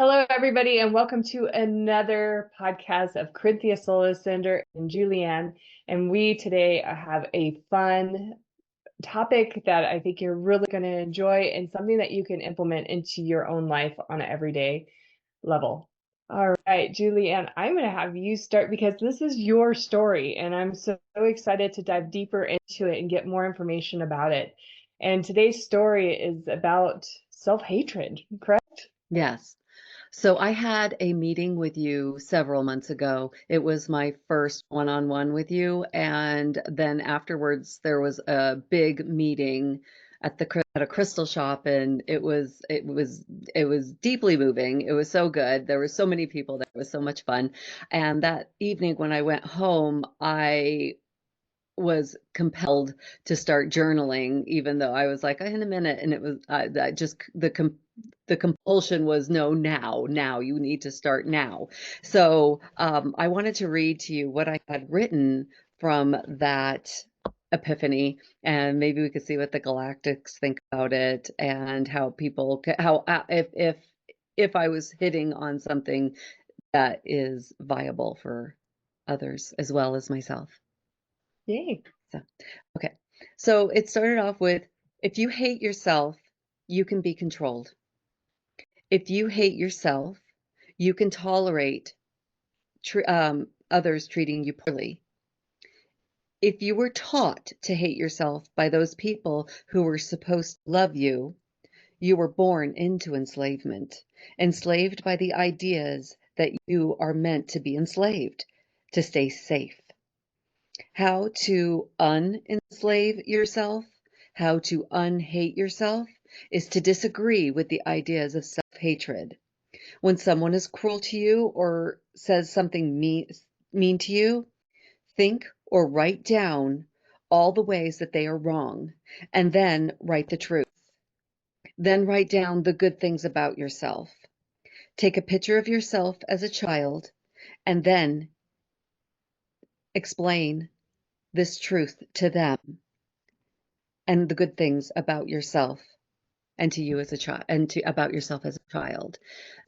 Hello, everybody, and welcome to another podcast of Corynthia Soul Ascender and Julianne. And we today have a fun topic that I think you're really going to enjoy and something that you can implement into your own life on an everyday level. All right, Julianne, I'm going to have you start because this is your story, and I'm so excited to dive deeper into it and get more information about it. And today's story is about self-hatred, correct? Yes. So I had a meeting with you several months ago. It was my first one-on-one with you, and then afterwards there was a big meeting at a crystal shop, and it was deeply moving. It was so good. There were so many people there. It was so much fun. And that evening when I went home, I was compelled to start journaling, even though I was like, in a minute, and it was that just the compulsion was no, now you need to start now. So I wanted to read to you what I had written from that epiphany, and maybe we could see what the Galactics think about it, and how if I was hitting on something that is viable for others as well as myself. Yay. So, okay. So it started off with, if you hate yourself, you can be controlled. If you hate yourself, you can tolerate others treating you poorly. If you were taught to hate yourself by those people who were supposed to love you, you were born into enslavement, enslaved by the ideas that you are meant to be enslaved, to stay safe. How to unenslave yourself, how to unhate yourself, is to disagree with the ideas of self-hatred. When someone is cruel to you or says something mean to you, think or write down all the ways that they are wrong, and then write the truth. Then write down the good things about yourself. Take a picture of yourself as a child, and then explain this truth to them and the good things about yourself and to you as a child, and to about yourself as a child.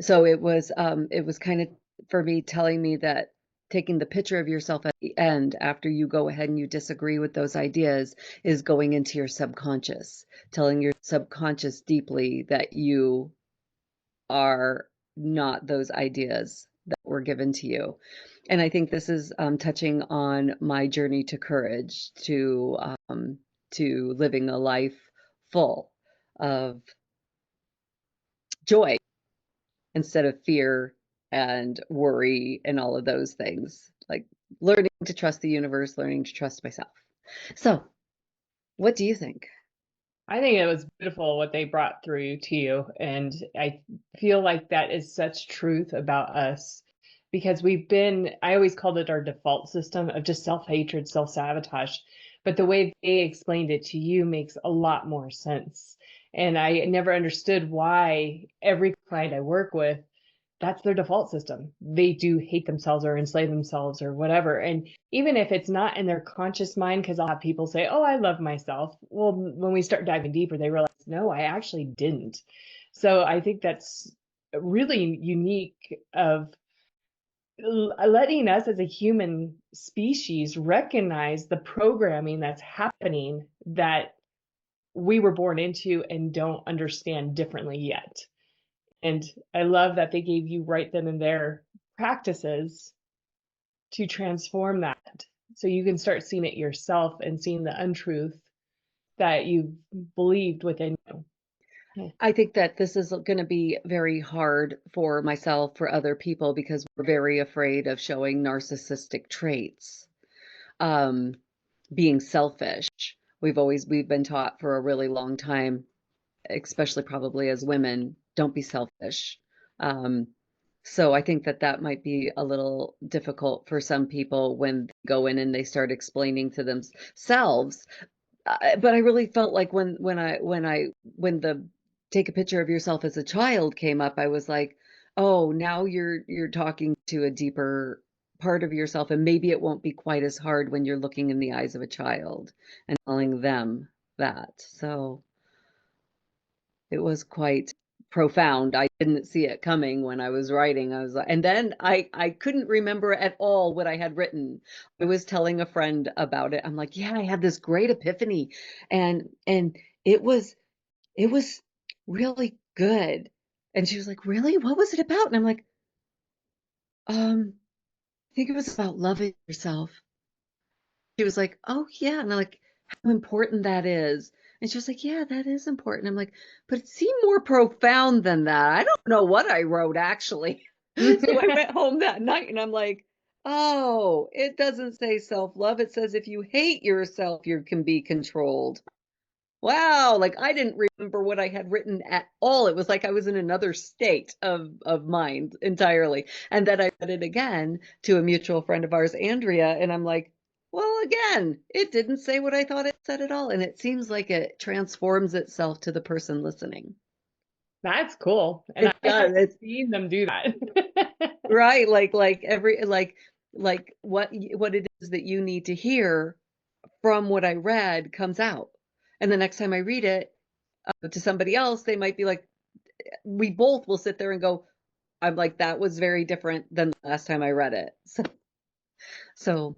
So it was kind of, for me, telling me that taking the picture of yourself at the end after you go ahead and you disagree with those ideas is going into your subconscious, telling your subconscious deeply that you are not those ideas that were given to you. And I think this is touching on my journey to courage, to living a life full of joy instead of fear and worry and all of those things. Like learning to trust the universe, learning to trust myself. So, what do you think? I think it was beautiful what they brought through to you. And I feel like that is such truth about us because I always called it our default system of just self-hatred, self-sabotage. But the way they explained it to you makes a lot more sense. And I never understood why every client I work with, that's their default system. They do hate themselves or enslave themselves or whatever. And even if it's not in their conscious mind, because I'll have people say, oh, I love myself. Well, when we start diving deeper, they realize, no, I actually didn't. So I think that's really unique of letting us as a human species recognize the programming that's happening that we were born into and don't understand differently yet. And I love that they gave you right then and there practices to transform that so you can start seeing it yourself and seeing the untruth that you believed within you. Yeah. I think that this is going to be very hard for myself, for other people, because we're very afraid of showing narcissistic traits. Um, Being selfish. We've been taught for a really long time, especially probably as women, don't be selfish. Um, so I think that that might be a little difficult for some people when they go in and they start explaining to themselves. But I really felt like when the take a picture of yourself as a child came up, I was like, oh, now you're talking to a deeper part of yourself, and maybe it won't be quite as hard when you're looking in the eyes of a child and telling them that. So it was quite profound. I didn't see it coming when I was writing. I was like, and then I couldn't remember at all what I had written. I was telling a friend about it. I'm like, yeah, I had this great epiphany, and it was really good. And she was like, really? What was it about? And I'm like, I think it was about loving yourself. She was like, oh yeah. And I'm like, how important that is. And she was like, yeah, that is important. I'm like, but it seemed more profound than that. I don't know what I wrote actually. So I went home that night and I'm like, oh, it doesn't say self-love. It says if you hate yourself, you can be controlled. Wow, like I didn't remember what I had written at all. It was like I was in another state of mind entirely. And then I read it again to a mutual friend of ours, Andrea, and I'm like, well, again, it didn't say what I thought it said at all. And it seems like it transforms itself to the person listening. That's cool. And It I have does. It's seen them do that. right, like every like what it is that you need to hear from what I read comes out. And the next time I read it to somebody else, they might be like, we both will sit there and go, I'm like, that was very different than the last time I read it. So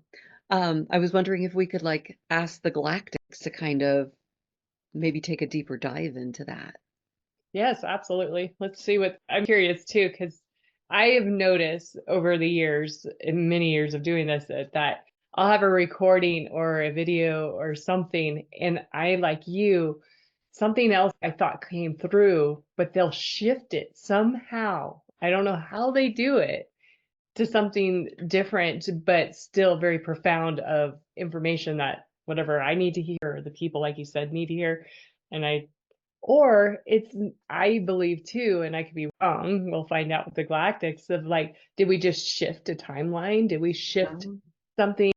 I was wondering if we could like ask the Galactics to kind of maybe take a deeper dive into that. Yes, absolutely. Let's see what I'm curious too, because I have noticed over the years, in many years of doing this, that I'll have a recording or a video or something, and I, like you, something else I thought came through, but they'll shift it somehow. I don't know how they do it to something different, but still very profound of information that whatever I need to hear, the people, like you said, need to hear. And or it's, I believe too, and I could be wrong, we'll find out with the Galactics, of like, did we just shift a timeline? Did we shift Oh, something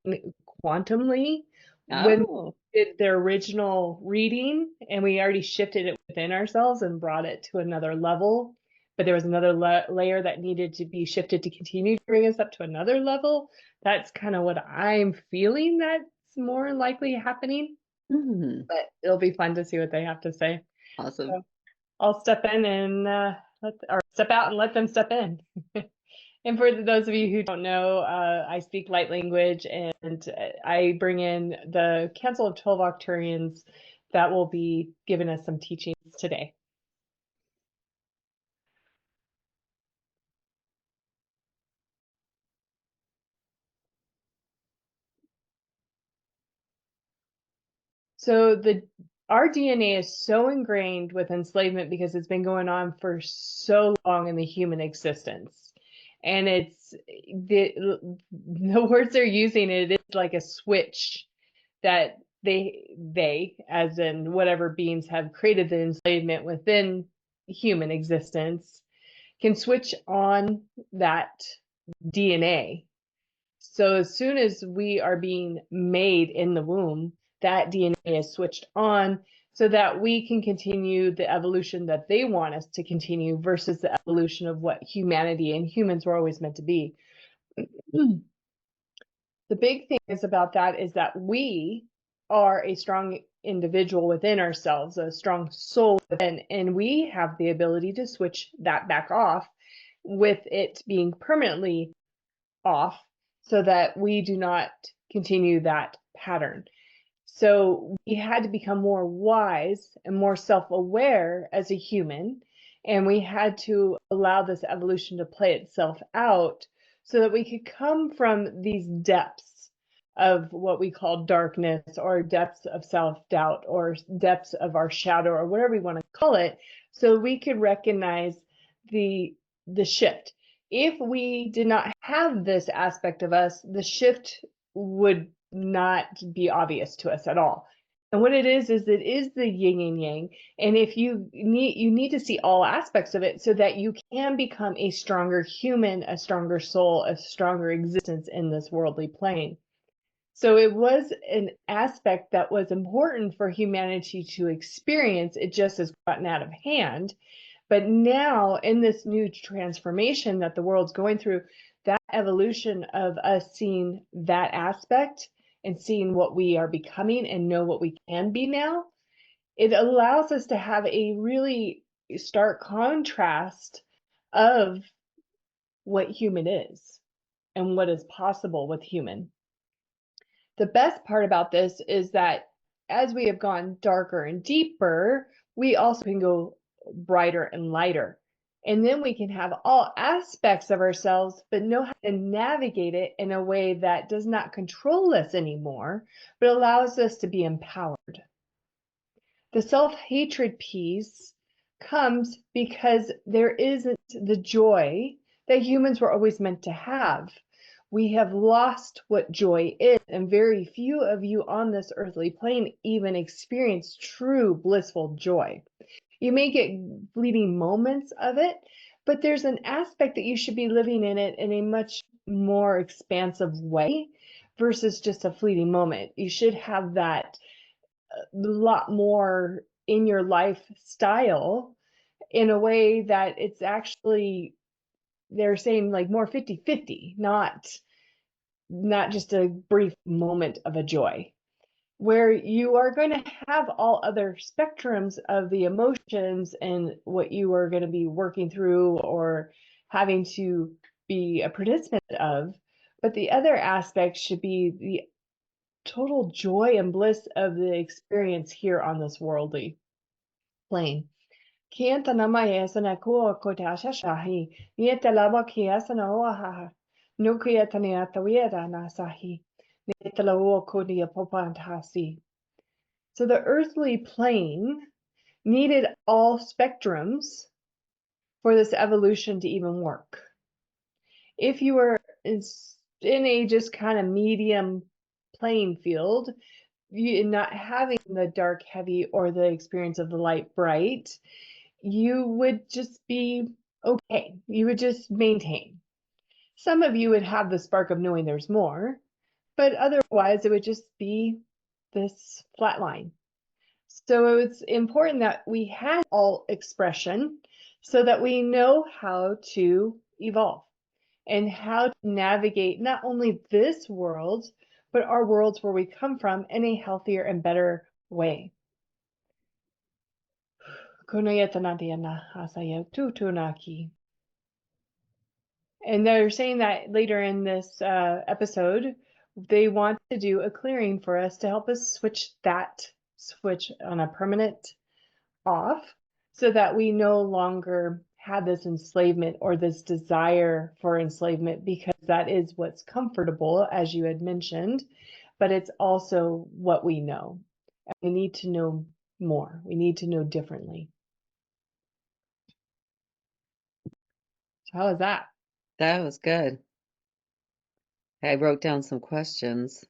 quantumly when oh. we did the original reading and we already shifted it within ourselves and brought it to another level? But there was another layer that needed to be shifted to continue to bring us up to another level. That's kind of what I'm feeling that's more likely happening, but it'll be fun to see what they have to say. Awesome. So I'll step in and or step out and let them step in. And for those of you who don't know, I speak light language, and I bring in the Council of 12 Arcturians that will be giving us some teachings today. So our DNA is so ingrained with enslavement because it's been going on for so long in the human existence. And it's the words they're using, it is like a switch that they as in whatever beings have created the enslavement within human existence can switch on that DNA. So as soon as we are being made in the womb, that DNA is switched on so that we can continue the evolution that they want us to continue versus the evolution of what humanity and humans were always meant to be. The big thing is about that is that we are a strong individual within ourselves, a strong soul within, and we have the ability to switch that back off with it being permanently off so that we do not continue that pattern. So we had to become more wise and more self-aware as a human, and we had to allow this evolution to play itself out so that we could come from these depths of what we call darkness, or depths of self-doubt, or depths of our shadow, or whatever we want to call it, so we could recognize the shift. If we did not have this aspect of us, the shift would not be obvious to us at all. And what it is it is the yin and yang. And if you need to see all aspects of it so that you can become a stronger human, a stronger soul, a stronger existence in this worldly plane. So it was an aspect that was important for humanity to experience. It just has gotten out of hand. But now, in this new transformation that the world's going through, that evolution of us seeing that aspect and seeing what we are becoming and know what we can be now, it allows us to have a really stark contrast of what human is and what is possible with human. The best part about this is that as we have gone darker and deeper, we also can go brighter and lighter. And then we can have all aspects of ourselves, but know how to navigate it in a way that does not control us anymore, but allows us to be empowered. The self-hatred piece comes because there isn't the joy that humans were always meant to have. We have lost what joy is, and very few of you on this earthly plane even experience true blissful joy. You may get fleeting moments of it, but there's an aspect that you should be living in it in a much more expansive way versus just a fleeting moment. You should have that a lot more in your lifestyle in a way that it's actually, they're saying like more 50-50, not just a brief moment of a joy, where you are going to have all other spectrums of the emotions and what you are going to be working through or having to be a participant of. But the other aspect should be the total joy and bliss of the experience here on this worldly plane. Kienta nama yesana kuo kotasha shahi. Nieta lava kiasana oaha. No kieta niata wieta nasahi. Nieta lao kodia popantasi. So the earthly plane needed all spectrums for this evolution to even work. If you were in a just kind of medium playing field, you not having the dark heavy or the experience of the light bright, you would just be okay. You would just maintain. Some of you would have the spark of knowing there's more, but otherwise it would just be this flat line. So it's important that we have all expression so that we know how to evolve and how to navigate not only this world, but our worlds where we come from in a healthier and better way. And they're saying that later in this episode, they want to do a clearing for us to help us switch that switch on a permanent off so that we no longer have this enslavement or this desire for enslavement, because that is what's comfortable, as you had mentioned, but it's also what we know. And we need to know more. We need to know differently. So how is that? That was good. I wrote down some questions.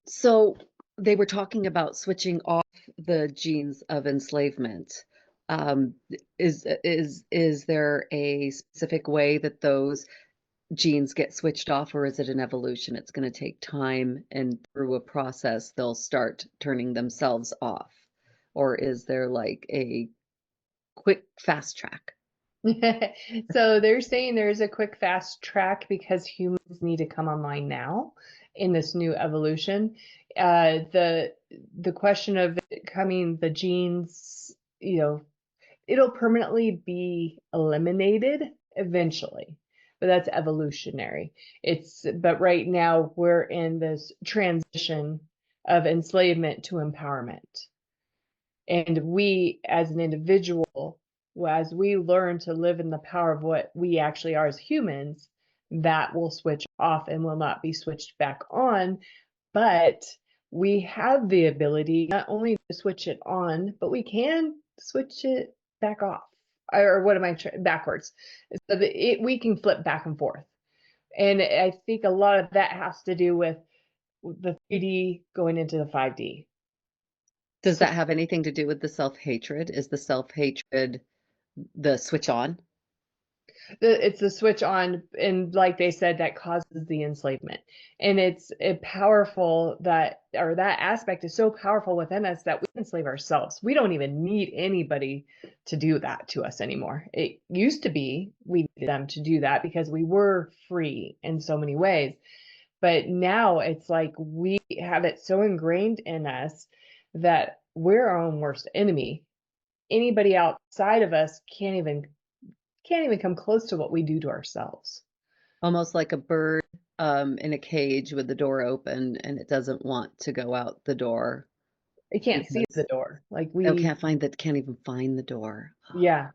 So they were talking about switching off the genes of enslavement. Is there a specific way that those genes get switched off, or is it an evolution? It's going to take time, and through a process, they'll start turning themselves off. Or is there like a quick fast track? So they're saying there's a quick fast track because humans need to come online now in this new evolution. The question of it coming, the genes, it'll permanently be eliminated eventually, but that's evolutionary. But right now we're in this transition of enslavement to empowerment. And we, as an individual, as we learn to live in the power of what we actually are as humans, that will switch off and will not be switched back on. But we have the ability not only to switch it on, but we can switch it back off. Or what am I backwards? So that we can flip back and forth. And I think a lot of that has to do with the 3D going into the 5D. Does that have anything to do with the self-hatred? Is the self-hatred the switch on? It's the switch on, and like they said, that causes the enslavement. And it's powerful that aspect is so powerful within us that we enslave ourselves. We don't even need anybody to do that to us anymore. It used to be we needed them to do that because we were free in so many ways. But now it's like we have it so ingrained in us that we're our own worst enemy. Anybody outside of us can't even come close to what we do to ourselves. Almost like a bird in a cage with the door open and it doesn't want to go out the door It can't see the because door. Like it can't even find the door. yeah.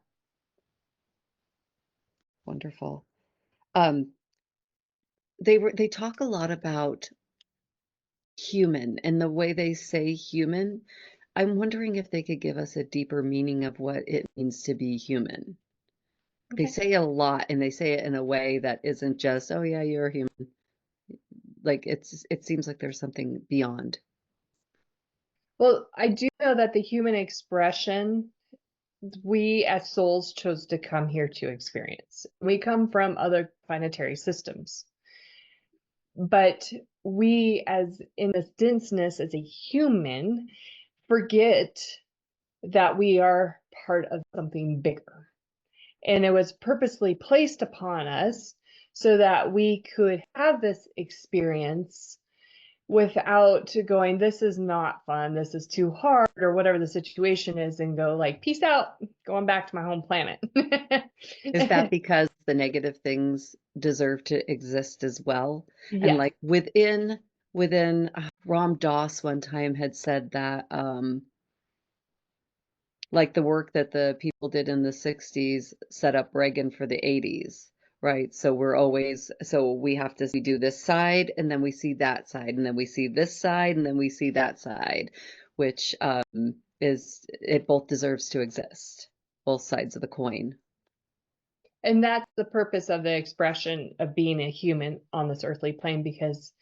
Wonderful. Um, they talk a lot about human, and the way they say human, I'm wondering if they could give us a deeper meaning of what it means to be human. They Okay. say a lot, and they say it in a way that isn't just, oh yeah, you're a human. Like it seems like there's something beyond. Well, I do know that the human expression, we as souls chose to come here to experience. We come from other planetary systems. But we, as in this denseness as a human, forget that we are part of something bigger. And it was purposely placed upon us so that we could have this experience without going, this is not fun, this is too hard, or whatever the situation is, and go like, peace out, going back to my home planet. Is that because the negative things deserve to exist as well? And Yes. like within Ram Dass one time had said that like the work that the people did in the 60s set up Reagan for the 80s, right? So we have to we do this side and then we see that side and then we see this side and then we see that side, which is it both deserves to exist, both sides of the coin. And that's the purpose of the expression of being a human on this earthly plane, because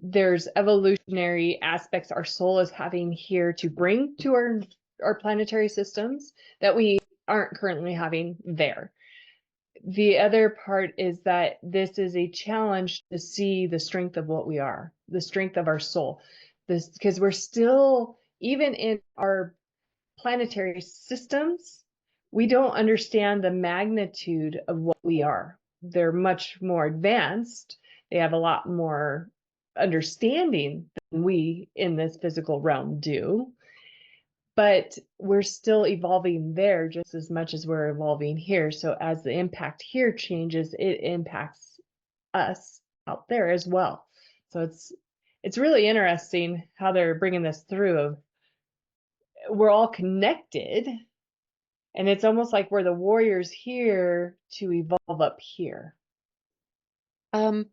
there's evolutionary aspects our soul is having here to bring to our planetary systems that we aren't currently having there. The other part is that this is a challenge to see the strength of what we are, the strength of our soul. This, because we're still, even in our planetary systems, we don't understand the magnitude of what we are. They're much more advanced. They have a lot more understanding than we in this physical realm do. But we're still evolving there just as much as we're evolving here. So as the impact here changes, it impacts us out there as well. So it's really interesting how they're bringing this through of we're all connected, and it's almost like we're the warriors here to evolve up here. Um,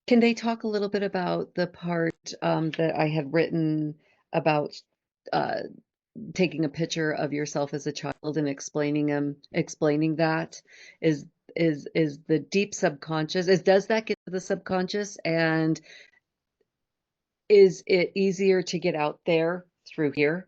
can they talk a little bit about the part that I had written about uh, taking a picture of yourself as a child and explaining that is is the deep subconscious is does that get to the subconscious, and is it easier to get out there through here,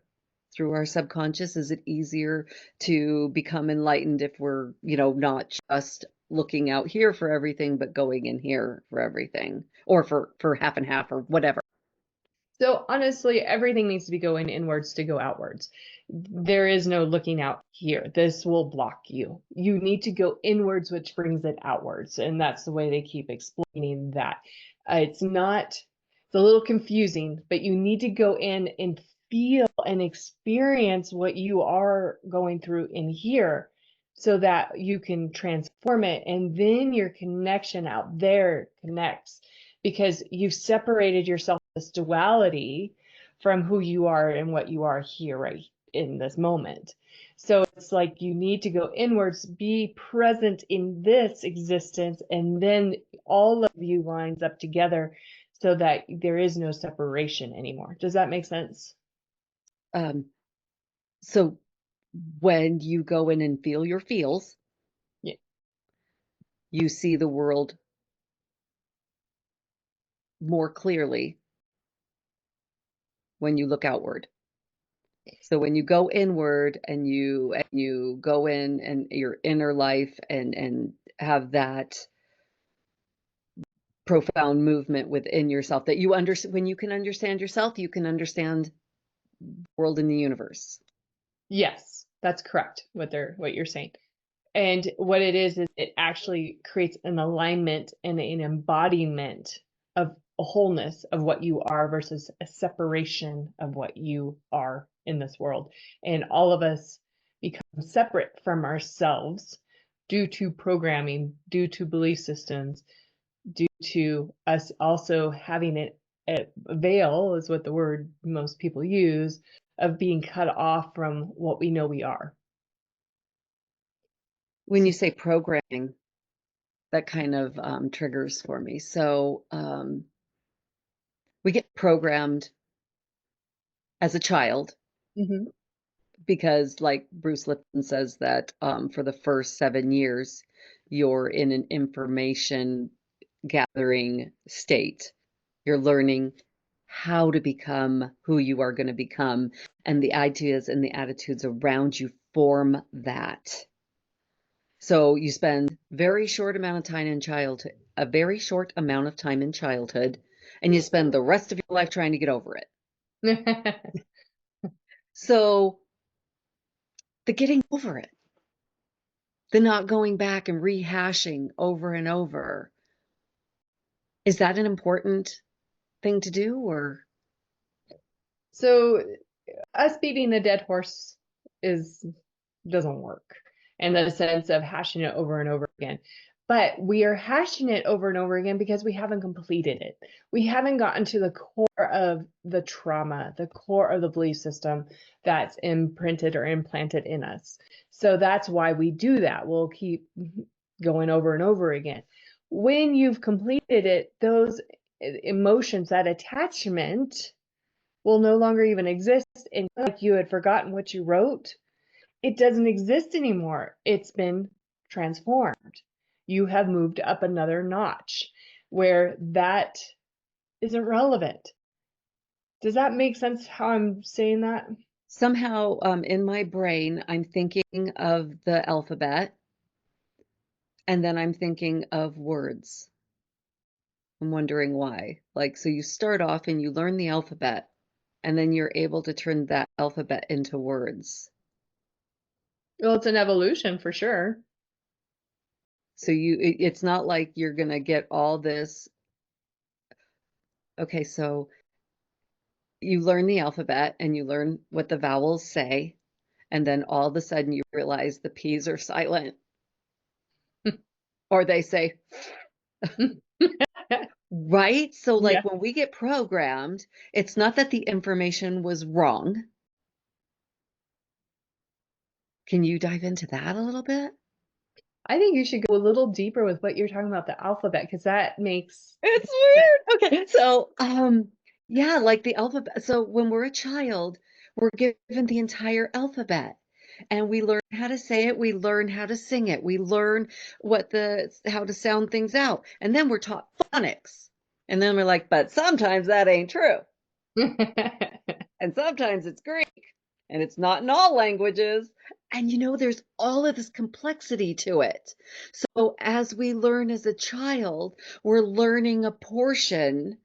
through our subconscious? Is it easier to become enlightened if we're, not just looking out here for everything, but going in here for everything, or for half and half or whatever? So honestly, everything needs to be going inwards to go outwards. There is no looking out here. This will block you. You need to go inwards, which brings it outwards. And that's the way they keep explaining that. It's not, it's a little confusing, but you need to go in and feel and experience what you are going through in here so that you can transform it. And then your connection out there connects, because you've separated yourself, this duality, from who you are and what you are here right in this moment. So it's like you need to go inwards, be present in this existence, and then all of you lines up together so that there is no separation anymore. Does that make sense? Um, so when you go in and feel your feels, Yeah. you see the world more clearly when you look outward. So when you go inward and you go in and your inner life and have that profound movement within yourself, that you understand, when you can understand yourself, you can understand the world in the universe. Yes, that's correct. What you're saying. And what it is it actually creates an alignment and an embodiment of a wholeness of what you are versus a separation of what you are in this world. And all of us become separate from ourselves due to programming, due to belief systems, due to us also having a veil, is what the word most people use, of being cut off from what we know we are. When you say programming, that kind of triggers for me. So we get programmed as a child Mm-hmm. because, like Bruce Lipton says, that for the first 7 years, you're in an information gathering state. You're learning how to become who you are going to become, and the ideas and the attitudes around you form that. So you spend very short amount of time in childhood, a very short amount of time in childhood, and you spend the rest of your life trying to get over it. So the getting over it, the not going back and rehashing over and over, is that an important thing to do, or? So us beating a dead horse doesn't work in the sense of hashing it over and over again. But we are hashing it over and over again because we haven't completed it. We haven't gotten to the core of the trauma, the core of the belief system that's imprinted or implanted in us. So that's why we do that. We'll keep going over and over again. When you've completed it, those emotions, that attachment will no longer even exist. And like you had forgotten what you wrote, it doesn't exist anymore. It's been transformed. You have moved up another notch where that isn't relevant. Does that make sense how I'm saying that? Somehow, in my brain, I'm thinking of the alphabet, and then I'm thinking of words. I'm wondering why. Like, so you start off and you learn the alphabet, and then you're able to turn that alphabet into words. Well, it's an evolution for sure. So it's not like you're gonna get all this. Okay, so you learn the alphabet and you learn what the vowels say, and then all of a sudden you realize the P's are silent, or they say, right? So, Yeah. like, when we get programmed, it's not that the information was wrong. Can you dive into that a little bit? I think you should go a little deeper with what you're talking about the alphabet because that makes It's sense. weird. Okay. So, yeah, like the alphabet. So when we're a child, we're given the entire alphabet and we learn how to say it. We learn how to sing it. We learn how to sound things out. And then we're taught phonics. And then we're like, but sometimes that ain't true. And sometimes it's Greek and it's not in all languages. And there's all of this complexity to it. So as we learn as a child, we're learning a portion,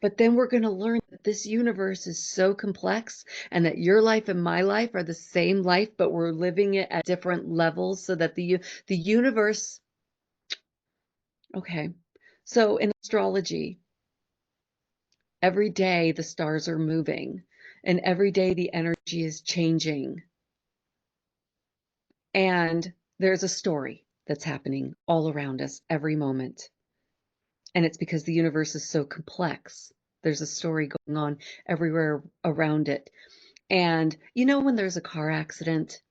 but then we're going to learn that this universe is so complex and that your life and my life are the same life, but we're living it at different levels so that the universe. Okay. So in astrology, every day the stars are moving and every day the energy is changing. And there's a story that's happening all around us every moment. And it's because the universe is so complex. There's a story going on everywhere around it. And when there's a car accident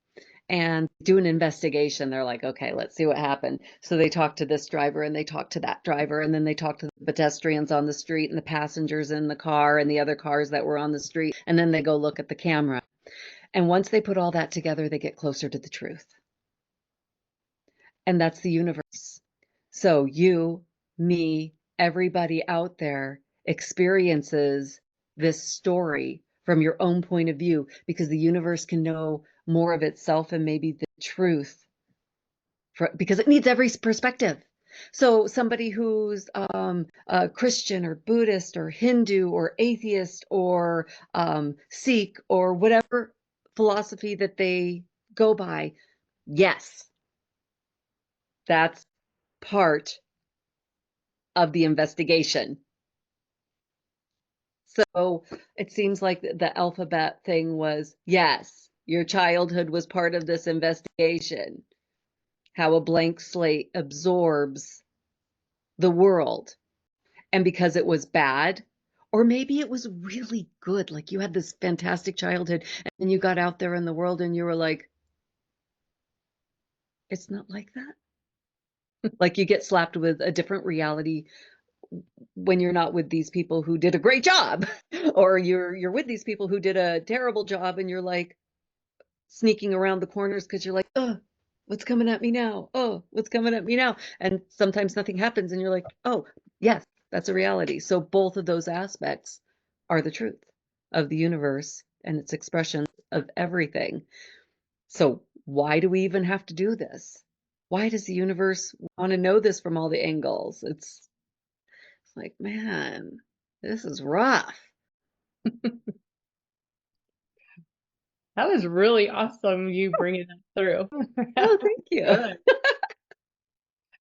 and do an investigation, they're like, okay, let's see what happened. So they talk to this driver and they talk to that driver, and then they talk to the pedestrians on the street and the passengers in the car and the other cars that were on the street. And then they go look at the camera. And once they put all that together, they get closer to the truth. And that's the universe. So you, me, everybody out there experiences this story from your own point of view because the universe can know more of itself and maybe the truth because it needs every perspective. So somebody who's a Christian or Buddhist or Hindu or atheist or Sikh or whatever philosophy that they go by, yes, that's part of the investigation. So it seems like the alphabet thing was, yes, your childhood was part of this investigation, how a blank slate absorbs the world. And because it was bad, or maybe it was really good, like you had this fantastic childhood and then you got out there in the world and you were like, it's not like that. Like you get slapped with a different reality when you're not with these people who did a great job, or you're with these people who did a terrible job and you're like sneaking around the corners because you're like, oh, what's coming at me now? Oh, what's coming at me now? And sometimes nothing happens and you're like, oh, yes, that's a reality. So both of those aspects are the truth of the universe and its expression of everything. So why do we even have to do this? Why does the universe want to know this from all the angles? It's like, man, this is rough. That was really awesome, you bringing that through. That Oh, was thank you. good.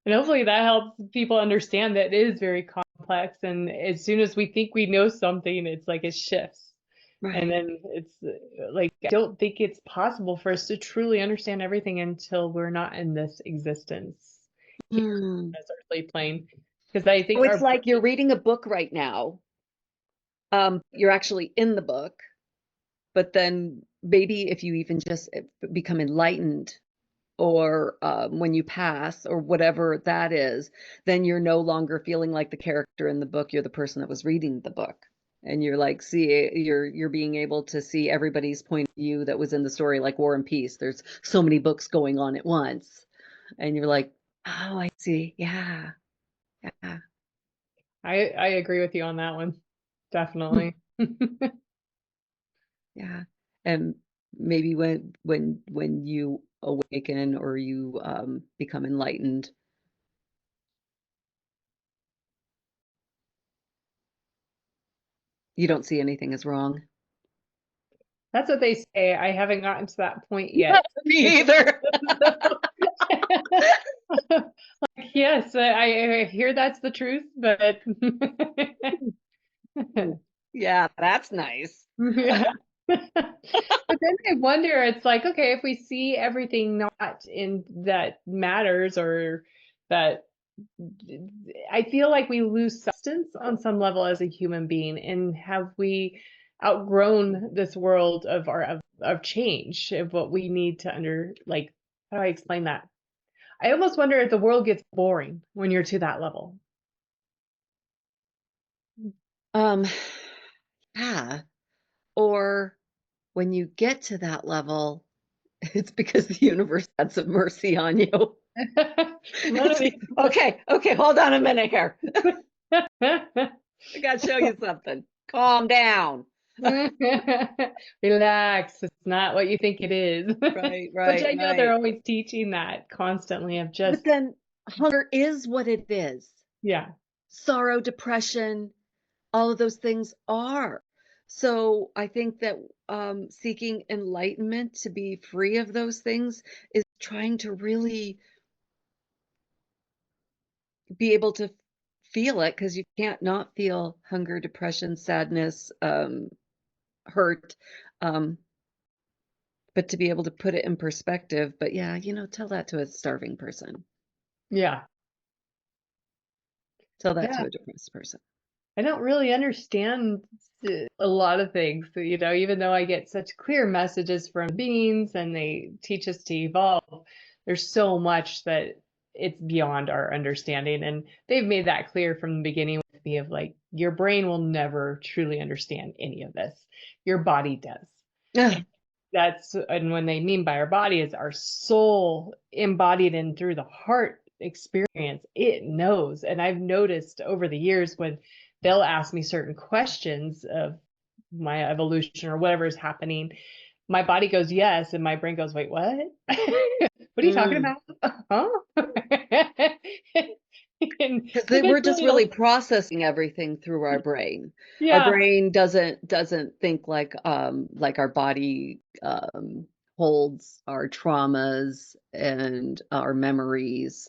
And hopefully that helps people understand that it is very complex. And as soon as we think we know something, it's like it shifts. And Right. then it's like, I don't think it's possible for us to truly understand everything until we're not in this existence here Hmm. as earthly plane. Because I So think it's our like you're reading a book right now. You're actually in the book, but then maybe if you even just become enlightened, or when you pass, or whatever that is, then you're no longer feeling like the character in the book. You're the person that was reading the book, and you're like, see, you're being able to see everybody's point of view that was in the story, like War and Peace. There's so many books going on at once, and you're like, oh, I see. Yeah, yeah. I agree with you on that one. Definitely. Yeah. And maybe when you awaken, or you become enlightened, you don't see anything as wrong. That's what they say. I haven't gotten to that point yet. Me either. Like, yes, I hear that's the truth, but Yeah, that's nice. yeah. But then I wonder, it's like, okay, if we see everything not in that matters, or that, I feel like we lose substance on some level as a human being. And have we outgrown this world of of change, of what we need to like, how do I explain that? I almost wonder if the world gets boring when you're to that level. Um, yeah. Or when you get to that level, it's because the universe had some mercy on you. One of these. Okay, hold on a minute here. I gotta show you something. Calm down. Relax, it's not what you think it is. Right, Which right, I know they're right. always teaching that constantly, of But just, then hunger is what it is. yeah. Sorrow, depression, all of those things are. So I think that seeking enlightenment to be free of those things is trying to really be able to feel it, because you can't not feel hunger, depression, sadness, hurt. Um, but to be able to put it in perspective. But yeah, tell that to a starving person. Yeah. Tell that to Yeah. a depressed person. I don't really understand a lot of things, even though I get such clear messages from beings and they teach us to evolve, there's so much that it's beyond our understanding. And they've made that clear from the beginning with me, of like, your brain will never truly understand any of this. Your body does. Ugh. And when they mean by our body is our soul embodied in through the heart experience, it knows. And I've noticed over the years, when they'll ask me certain questions of my evolution or whatever is happening, my body goes yes, and my brain goes, wait, what? What are you talking Mm. about? Huh? And Because we're just eventually really it'll, processing everything through our brain. Our yeah. brain doesn't think like our body holds our traumas and our memories.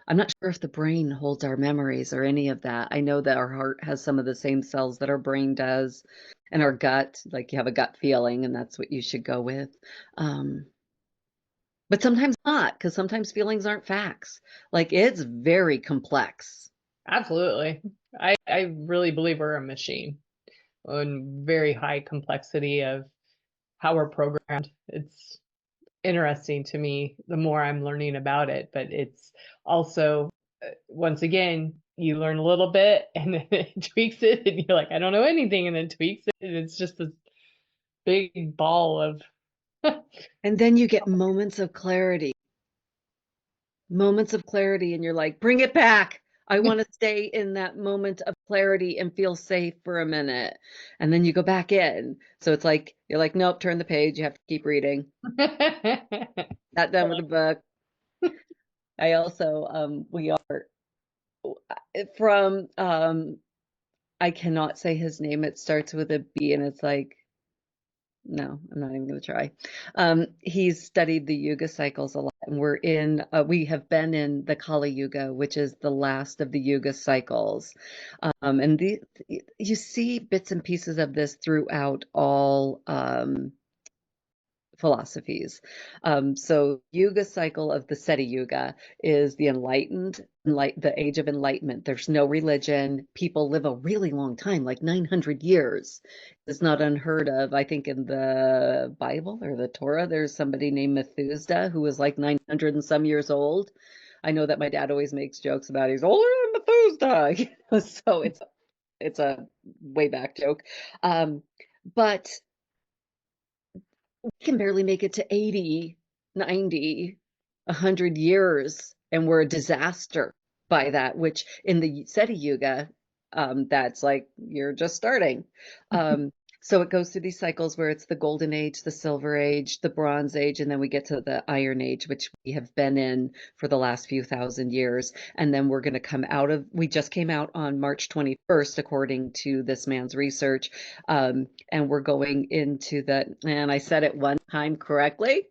I'm not sure if the brain holds our memories or any of that. I know that our heart has some of the same cells that our brain does, and our gut, like you have a gut feeling, and that's what you should go with. Um, but sometimes not, because sometimes feelings aren't facts. Like it's very complex. Absolutely. I really believe we're a machine on very high complexity of how we're programmed. It's interesting to me the more I'm learning about it, but it's also, once again, you learn a little bit and then it tweaks it, and you're like, I don't know anything, and then tweaks it, and it's just this big ball of And then you get moments of clarity, and you're like, bring it back. I want to stay in that moment of clarity and feel safe for a minute. And then you go back in. So it's like, you're like, nope, turn the page. You have to keep reading. Not done with the book. I also, we are from, I cannot say his name. It starts with a B and it's like, no, I'm not even going to try. He's studied the Yuga cycles a lot, and we have been in the Kali Yuga, which is the last of the Yuga cycles. And you see bits and pieces of this throughout all philosophies. So Yuga cycle of the Seti Yuga is the the age of enlightenment. There's no religion. People live a really long time, like 900 years. It's not unheard of. I think in the Bible or the Torah, there's somebody named Methuselah who was like 900 and some years old. I know that my dad always makes jokes about he's older than Methuselah. So it's a way back joke. But we can barely make it to 80, 90, 100 years, and we're a disaster by that, which in the Seti Yuga, that's like you're just starting. So it goes through these cycles where it's the Golden Age, the Silver Age, the Bronze Age, and then we get to the Iron Age, which we have been in for the last few thousand years. And then we're going to we just came out on March 21st, according to this man's research. And we're going into and I said it one time correctly,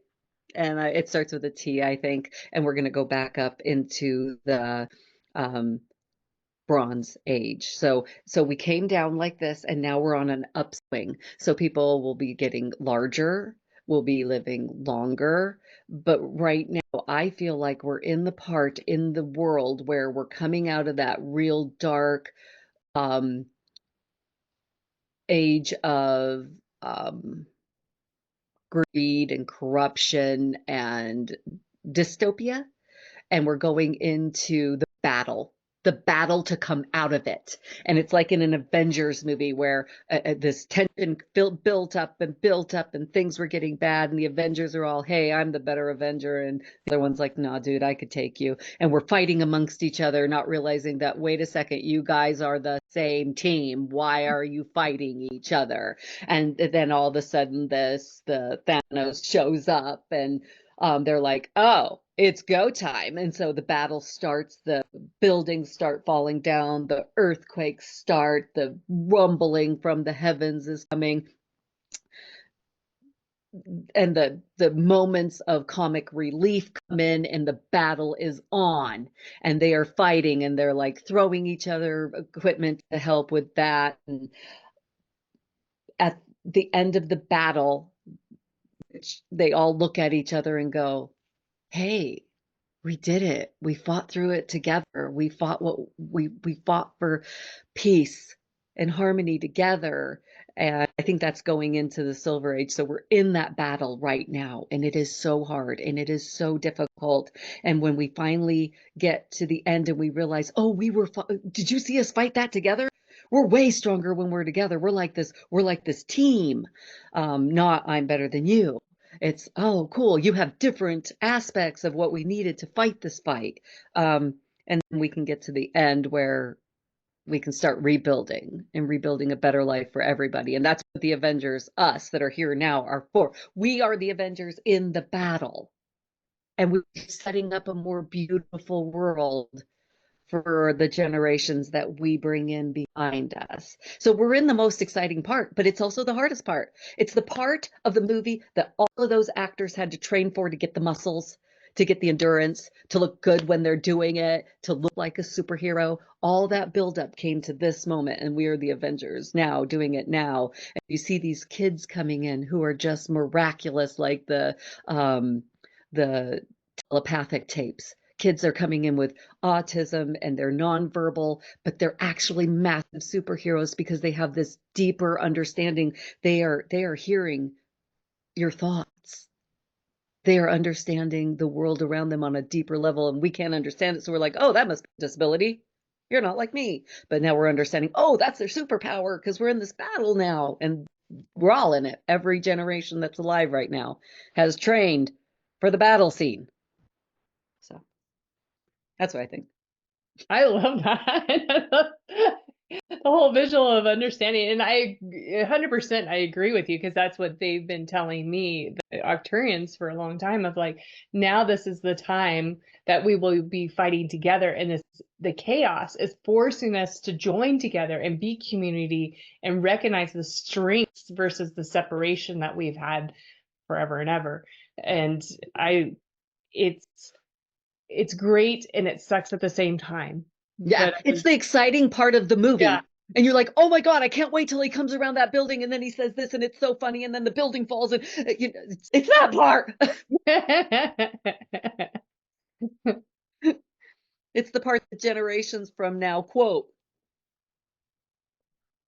and it starts with a T, I think, and we're going to go back up into the Bronze Age. So we came down like this, and now we're on an upswing. So people will be getting larger, will be living longer. But right now, I feel like we're in the part in the world where we're coming out of that real dark age of greed and corruption and dystopia, and we're going into the battle to come out of it. And it's like in an Avengers movie where this tension built up and things were getting bad, and the Avengers are all, hey, I'm the better Avenger, and the other one's like, nah, dude, I could take you. And we're fighting amongst each other, not realizing that, wait a second, you guys are the same team. Why are you fighting each other? And then all of a sudden the Thanos shows up, and they're like, oh, it's go time. And so the battle starts, the buildings start falling down, the earthquakes start, the rumbling from the heavens is coming. And the moments of comic relief come in, and the battle is on, and they are fighting, and they're like throwing each other equipment to help with that. And at the end of the battle, they all look at each other and go, hey, we did it. We fought through it together. We fought we fought for peace and harmony together. And I think that's going into the Silver Age. So we're in that battle right now, and it is so hard and it is so difficult. And when we finally get to the end and we realize, oh, did you see us fight that together? We're way stronger when we're together. We're like this team. Not I'm better than you. It's, oh, cool. You have different aspects of what we needed to fight this fight. And then we can get to the end where we can start rebuilding a better life for everybody. And that's what the Avengers, us that are here now, are for. We are the Avengers in the battle. And we're setting up a more beautiful world for the generations that we bring in behind us. So we're in the most exciting part, but it's also the hardest part. It's the part of the movie that all of those actors had to train for to get the muscles, to get the endurance, to look good when they're doing it, to look like a superhero. All that buildup came to this moment, and we are the Avengers now, doing it now. And you see these kids coming in who are just miraculous, like the telepathic tapes. Kids are coming in with autism and they're nonverbal, but they're actually massive superheroes because they have this deeper understanding. They are hearing your thoughts. They are understanding the world around them on a deeper level, and we can't understand it. So we're like, oh, that must be a disability. You're not like me. But now we're understanding, oh, that's their superpower because we're in this battle now. And we're all in it. Every generation that's alive right now has trained for the battle scene. So that's what I think. I love that. The whole visual of understanding, and I 100% I agree with you, because that's what they've been telling me, the Arcturians, for a long time, of like, now this is the time that we will be fighting together, and this, the chaos is forcing us to join together and be community and recognize the strengths versus the separation that we've had forever and ever. And I it's great and it sucks at the same time. Yeah, But it's the exciting part of the yeah. movie. And you're like, oh my God, I can't wait till he comes around that building and then he says this and it's so funny. And then the building falls and you know, it's that part. It's the part that generations from now quote.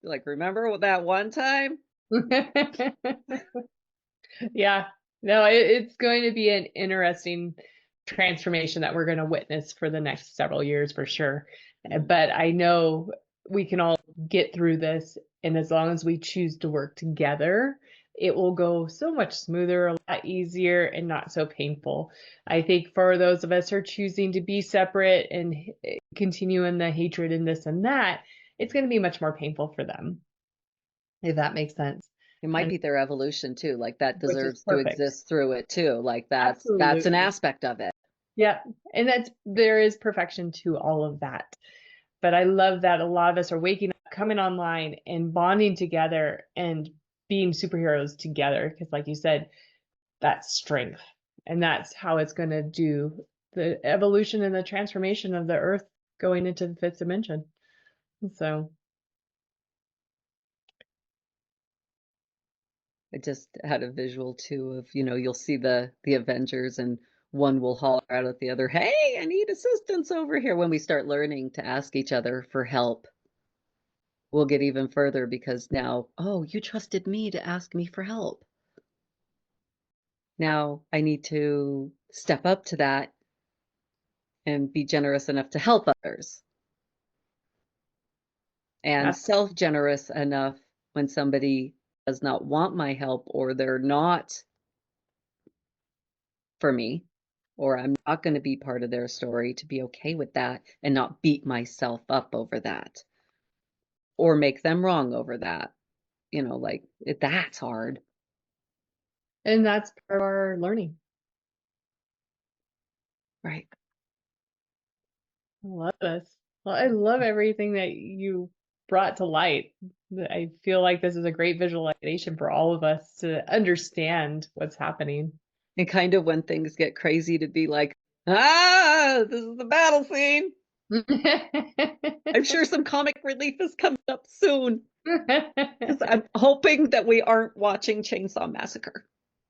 Like, remember that one time? Yeah, no, it's going to be an interesting transformation that we're going to witness for the next several years for sure. But I know we can all get through this, and as long as we choose to work together, it will go so much smoother, a lot easier, and not so painful. I think for those of us who are choosing to be separate and continue in the hatred and this and that, it's going to be much more painful for them, if that makes sense. It might And be their evolution too. Like that which is deserves to perfect. exist through it too. Like that's an Absolutely. aspect of it. Yeah. And there is perfection to all of that. But I love that a lot of us are waking up, coming online and bonding together and being superheroes together. Because, like you said, that's strength. And that's how it's going to do the evolution and the transformation of the earth going into the fifth dimension. So, I just had a visual too of, you'll see the Avengers and one will holler out at the other, "Hey, I need assistance over here." When we start learning to ask each other for help, we'll get even further because now, oh, you trusted me to ask me for help. Now I need to step up to that and be generous enough to help others and that's self-generous enough when somebody does not want my help or they're not for me or I'm not going to be part of their story, to be okay with that and not beat myself up over that or make them wrong over that. That's hard. and that's part of our learning. Right. I love this. Well, I love everything that you brought to light. I feel like this is a great visualization for all of us to understand what's happening. And kind of when things get crazy to be like, this is the battle scene. I'm sure some comic relief is coming up soon. Because I'm hoping that we aren't watching Chainsaw Massacre.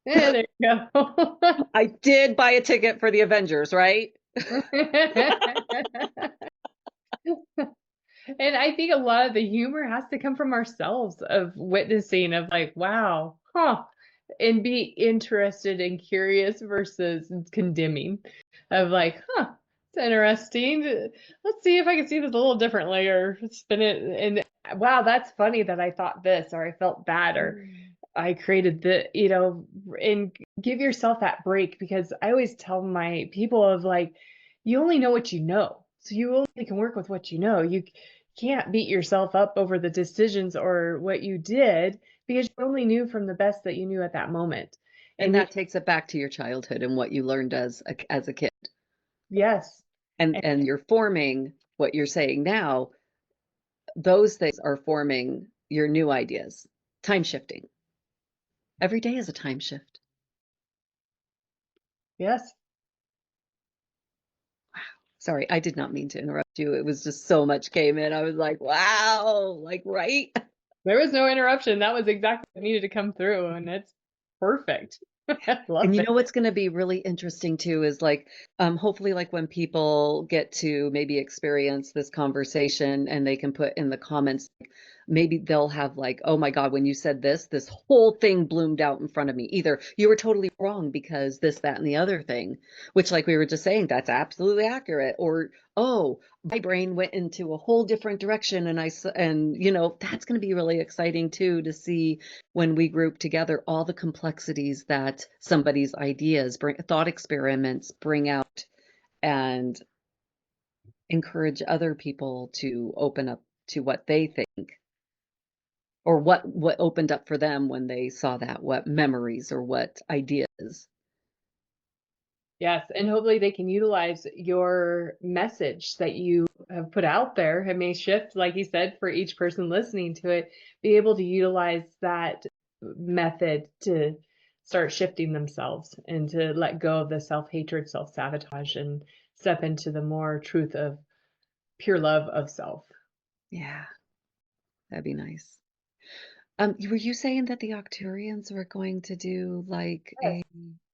Yeah, there you go. I did buy a ticket for the Avengers, right? And I think a lot of the humor has to come from ourselves, of witnessing, of like, wow, huh, and be interested and curious versus condemning, of like, huh, it's interesting. Let's see if I can see this a little differently or spin it. And wow, that's funny that I thought this, or I felt that, or I created and give yourself that break, because I always tell my people of like, you only know what you know. So you only can work with what you know. You can't beat yourself up over the decisions or what you did, because you only knew from the best that you knew at that moment. And And we, that takes it back to your childhood and what you learned as a kid. yes. And you're forming what you're saying now. Those things are forming your new ideas. Time shifting. Every day is a time shift. Yes. Sorry, I did not mean to interrupt you. It was just so much came in. I was like, wow, like, right? There was no interruption. That was exactly what needed to come through, and it's perfect. I love And you it. know what's gonna be really interesting too is like, hopefully like when people get to maybe experience this conversation and they can put in the comments, like, maybe they'll have like, oh my God, when you said this whole thing bloomed out in front of me. Either you were totally wrong because this, that, and the other thing, which like we were just saying, that's absolutely accurate. Or, oh, my brain went into a whole different direction and you know, that's gonna be really exciting too to see when we group together all the complexities that somebody's ideas bring, thought experiments bring out, and encourage other people to open up to what they think, or what opened up for them when they saw that, what memories or what ideas. Yes, and hopefully they can utilize your message that you have put out there. It may shift, like you said, for each person listening to it, be able to utilize that method to start shifting themselves and to let go of the self-hatred, self-sabotage, and step into the more truth of pure love of self. Yeah, that'd be nice. Were you saying that the Arcturians were going to do like Yes, a,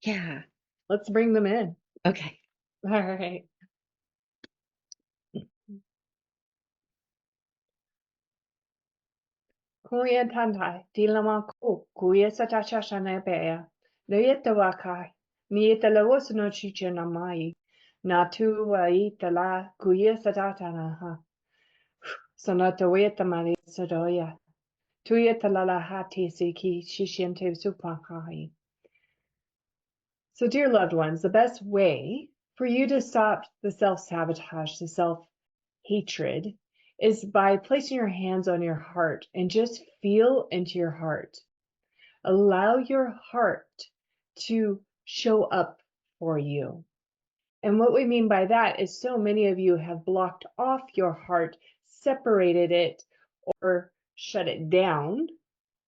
yeah, let's bring them in. okay. All right. Kuya tantai, tilama ku, kuya satachashana bea, Leetawakai, Nietalawos no chichanamai, Natu waitala, kuya satatanaha, Sonataweta mari sadoya, Tuyatalala hati siki shishente supakai. So, dear loved ones, the best way for you to stop the self-sabotage, the self-hatred, is by placing your hands on your heart and just feel into your heart. Allow your heart to show up for you. And what we mean by that is so many of you have blocked off your heart, separated it, or shut it down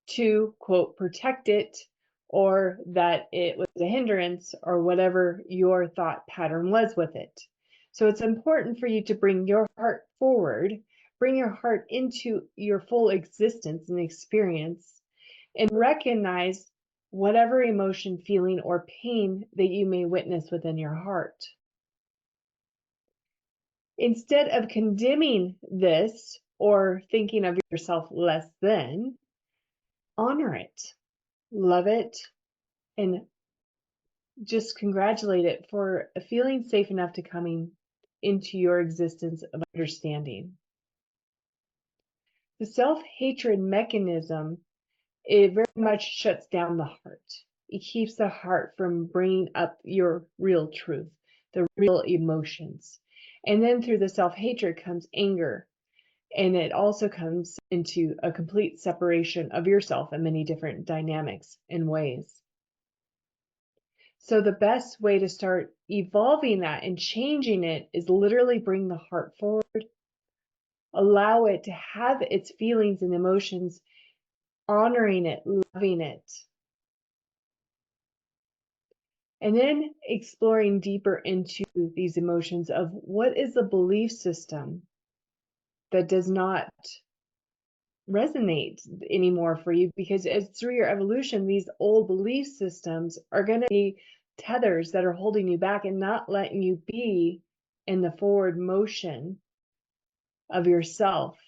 to, quote, protect it, or that it was a hindrance, or whatever your thought pattern was with it. So it's important for you to bring your heart forward, bring your heart into your full existence and experience, and recognize whatever emotion, feeling, or pain that you may witness within your heart. Instead of condemning this or thinking of yourself less than, honor it, love it, and just congratulate it for feeling safe enough to coming into your existence of understanding. The self-hatred mechanism, it very much shuts down the heart. It keeps the heart from bringing up your real truth, the real emotions. And then through the self-hatred comes anger. And it also comes into a complete separation of yourself in many different dynamics and ways. So the best way to start evolving that and changing it is literally bring the heart forward, allow it to have its feelings and emotions, honoring it, loving it, and then exploring deeper into these emotions of what is the belief system that does not resonate anymore for you, because as through your evolution, these old belief systems are going to be tethers that are holding you back and not letting you be in the forward motion of yourself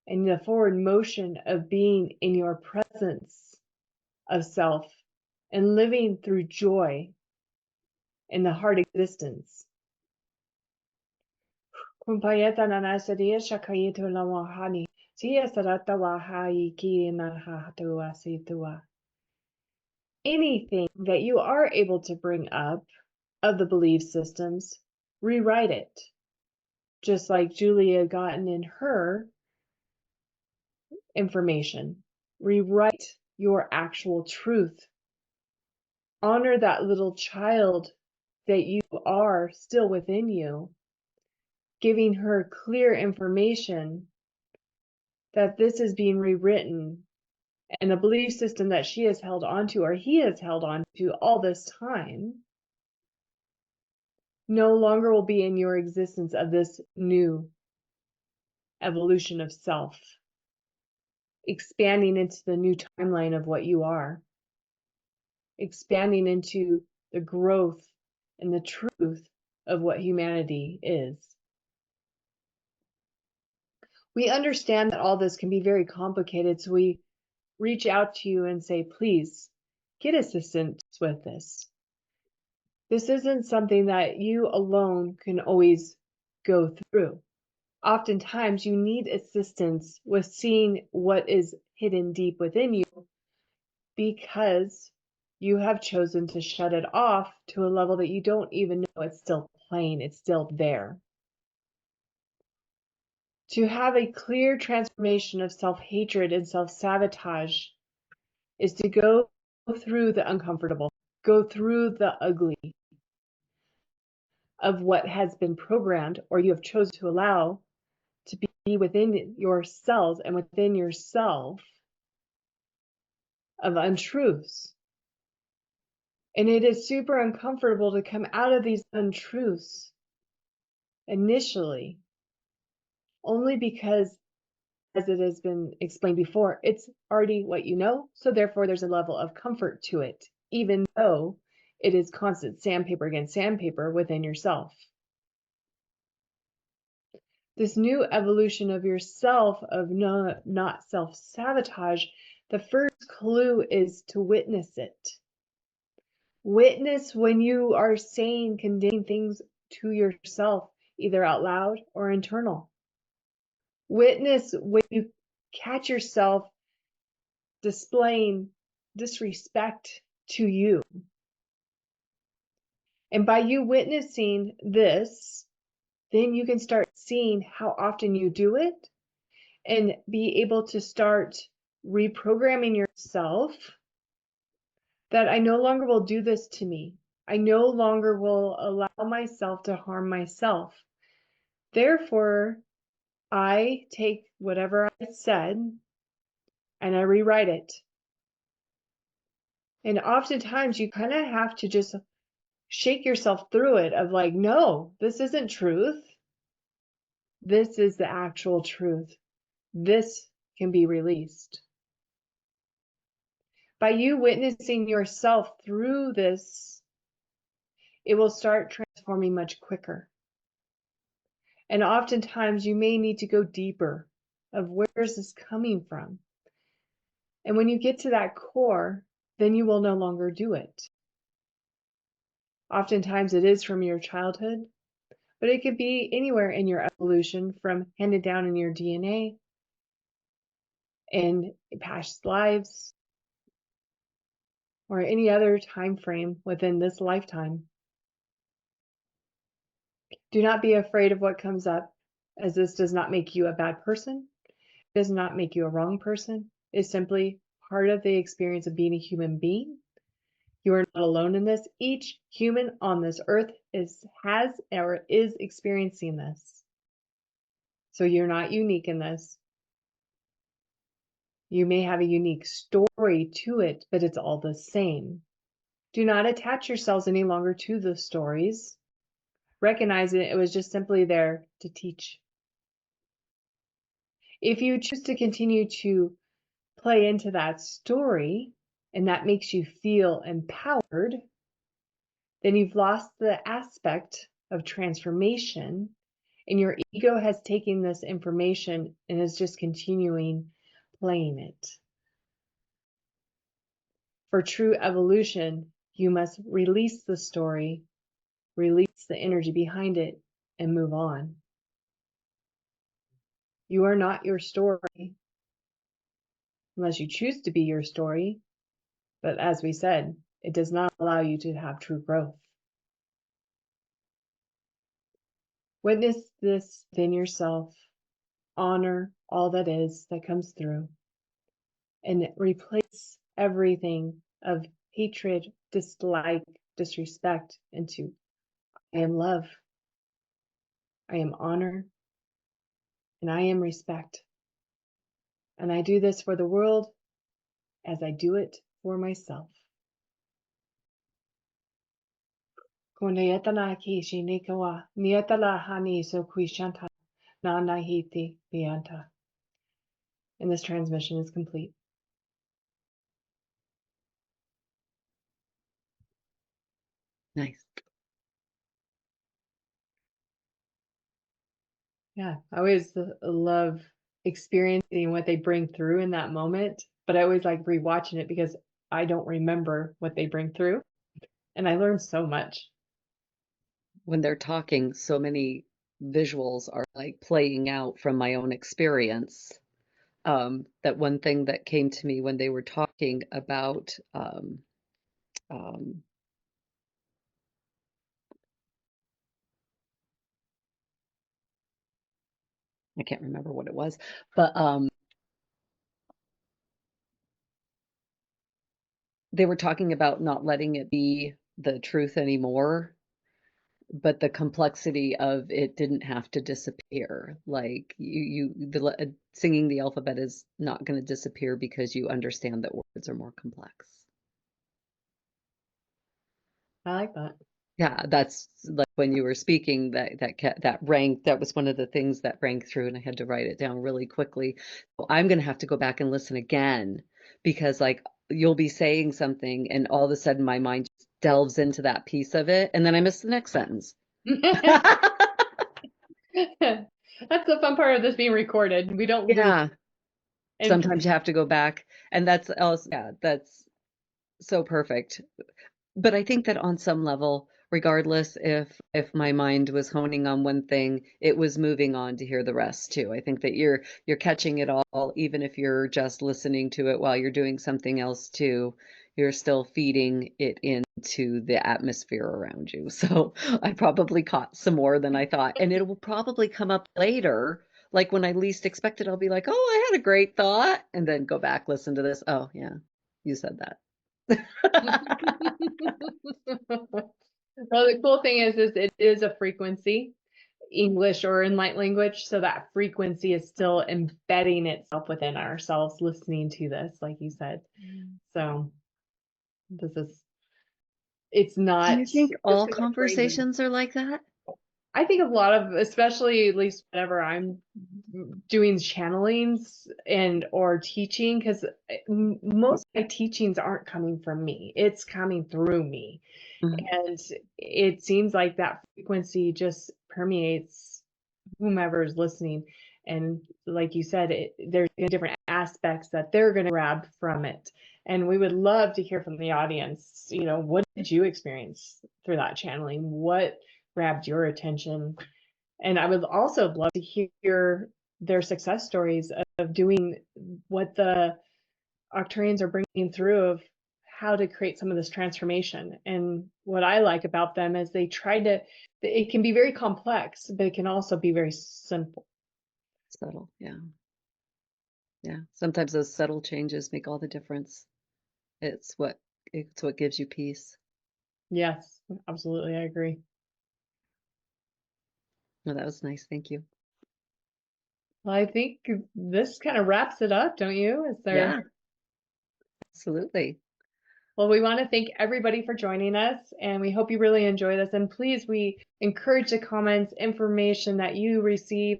and the forward motion of being in your presence of self and living through joy in the heart existence. Kumpayeta nanasadia shakayitu lamahani. Sia sarata wahai ki nahatua situa. Anything that you are able to bring up of the belief systems, rewrite it. Just like Julie had gotten in her information. Rewrite your actual truth. Honor that little child that you are still within you, giving her clear information that this is being rewritten, and the belief system that she has held onto or he has held onto all this time no longer will be in your existence of this new evolution of self, expanding into the new timeline of what you are, expanding into the growth and the truth of what humanity is. We understand that all this can be very complicated, so we reach out to you and say, please get assistance with this. This isn't something that you alone can always go through. Oftentimes, you need assistance with seeing what is hidden deep within you because you have chosen to shut it off to a level that you don't even know it's still playing, it's still there. To have a clear transformation of self-hatred and self-sabotage is to go through the uncomfortable, go through the ugly of what has been programmed or you have chosen to allow to be within your cells and within yourself of untruths. And it is super uncomfortable to come out of these untruths initially, only because, as it has been explained before, it's already what you know, so therefore there's a level of comfort to it, even though it is constant sandpaper against sandpaper within yourself. This new evolution of yourself, of not self-sabotage, the first clue is to witness it. Witness when you are saying condemning things to yourself, either out loud or internal. Witness when you catch yourself displaying disrespect to you. And by you witnessing this, then you can start seeing how often you do it and be able to start reprogramming yourself that I no longer will do this to me. I no longer will allow myself to harm myself. Therefore, I take whatever I said and I rewrite it. And oftentimes you kind of have to just shake yourself through it of like, no, this isn't truth. This is the actual truth. This can be released. By you witnessing yourself through this, it will start transforming much quicker. And oftentimes you may need to go deeper of where is this coming from? And when you get to that core, then you will no longer do it. Oftentimes it is from your childhood, but it could be anywhere in your evolution from handed down in your DNA and past lives or any other time frame within this lifetime. Do not be afraid of what comes up, as this does not make you a bad person. It does not make you a wrong person. It's simply part of the experience of being a human being. You are not alone in this. Each human on this earth has or is experiencing this. So you're not unique in this. You may have a unique story to it, but it's all the same. Do not attach yourselves any longer to the stories. Recognize it was just simply there to teach. If you choose to continue to play into that story and that makes you feel empowered, then you've lost the aspect of transformation and your ego has taken this information and is just continuing playing it. For true evolution, you must release the story, release the energy behind it, and move on. You are not your story, unless you choose to be your story. But as we said, it does not allow you to have true growth. Witness this within yourself. Honor all that is that comes through. And replace everything of hatred, dislike, disrespect into I am love, I am honor, and I am respect. And I do this for the world as I do it for myself. Kunayatana kishi nikawa, niatala hani so kuishanta, na nahiti bianta. And this transmission is complete. Nice. Yeah, I always love experiencing what they bring through in that moment, but I always like rewatching it because I don't remember what they bring through, and I learn so much. When they're talking, so many visuals are like playing out from my own experience. That one thing that came to me when they were talking about um, I can't remember what it was, but they were talking about not letting it be the truth anymore, but the complexity of it didn't have to disappear. Like singing the alphabet is not going to disappear because you understand that words are more complex. I like that. Yeah, that's like when you were speaking that rang, that was one of the things that rang through, and I had to write it down really quickly. So I'm gonna have to go back and listen again because like you'll be saying something and all of a sudden my mind just delves into that piece of it and then I miss the next sentence. That's the fun part of this being recorded. We don't lose. Yeah, And sometimes you have to go back, and that's also, yeah, that's so perfect. But I think that on some level, regardless if my mind was honing on one thing, it was moving on to hear the rest too. I think that you're catching it all, even if you're just listening to it while you're doing something else too. You're still feeding it into the atmosphere around you. So I probably caught some more than I thought, and it will probably come up later. Like when I least expect it, I'll be like, "Oh, I had a great thought," and then go back, listen to this. Oh, yeah, you said that. well, the cool thing is it is a frequency, English or in light language, so that frequency is still embedding itself within ourselves, listening to this, like you said. So this is, it's Do not you think just all because our brain moves. conversations are like that? I think a lot of, especially at least whenever I'm doing channelings and or teaching, because most of my teachings aren't coming from me, it's coming through me. Mhm. And it seems like that frequency just permeates whomever is listening. And like you said, there's different aspects that they're going to grab from it. And we would love to hear from the audience. What did you experience through that channeling? What grabbed your attention? And I would also love to hear their success stories of doing what the Arcturians are bringing through, of how to create some of this transformation. And what I like about them is they try to, it can be very complex, but it can also be very simple. Subtle, yeah. Yeah. Sometimes those subtle changes make all the difference. It's what it's what gives you peace. Yes, absolutely. I agree. No, that was nice. Thank you. Well, I think this kind of wraps it up, don't you? Is there? Yeah, absolutely. Well, we want to thank everybody for joining us, and we hope you really enjoy this. And please, we encourage the comments, information that you receive,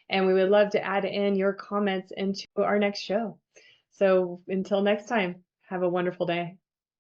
and we would love to add in your comments into our next show. So until next time, have a wonderful day.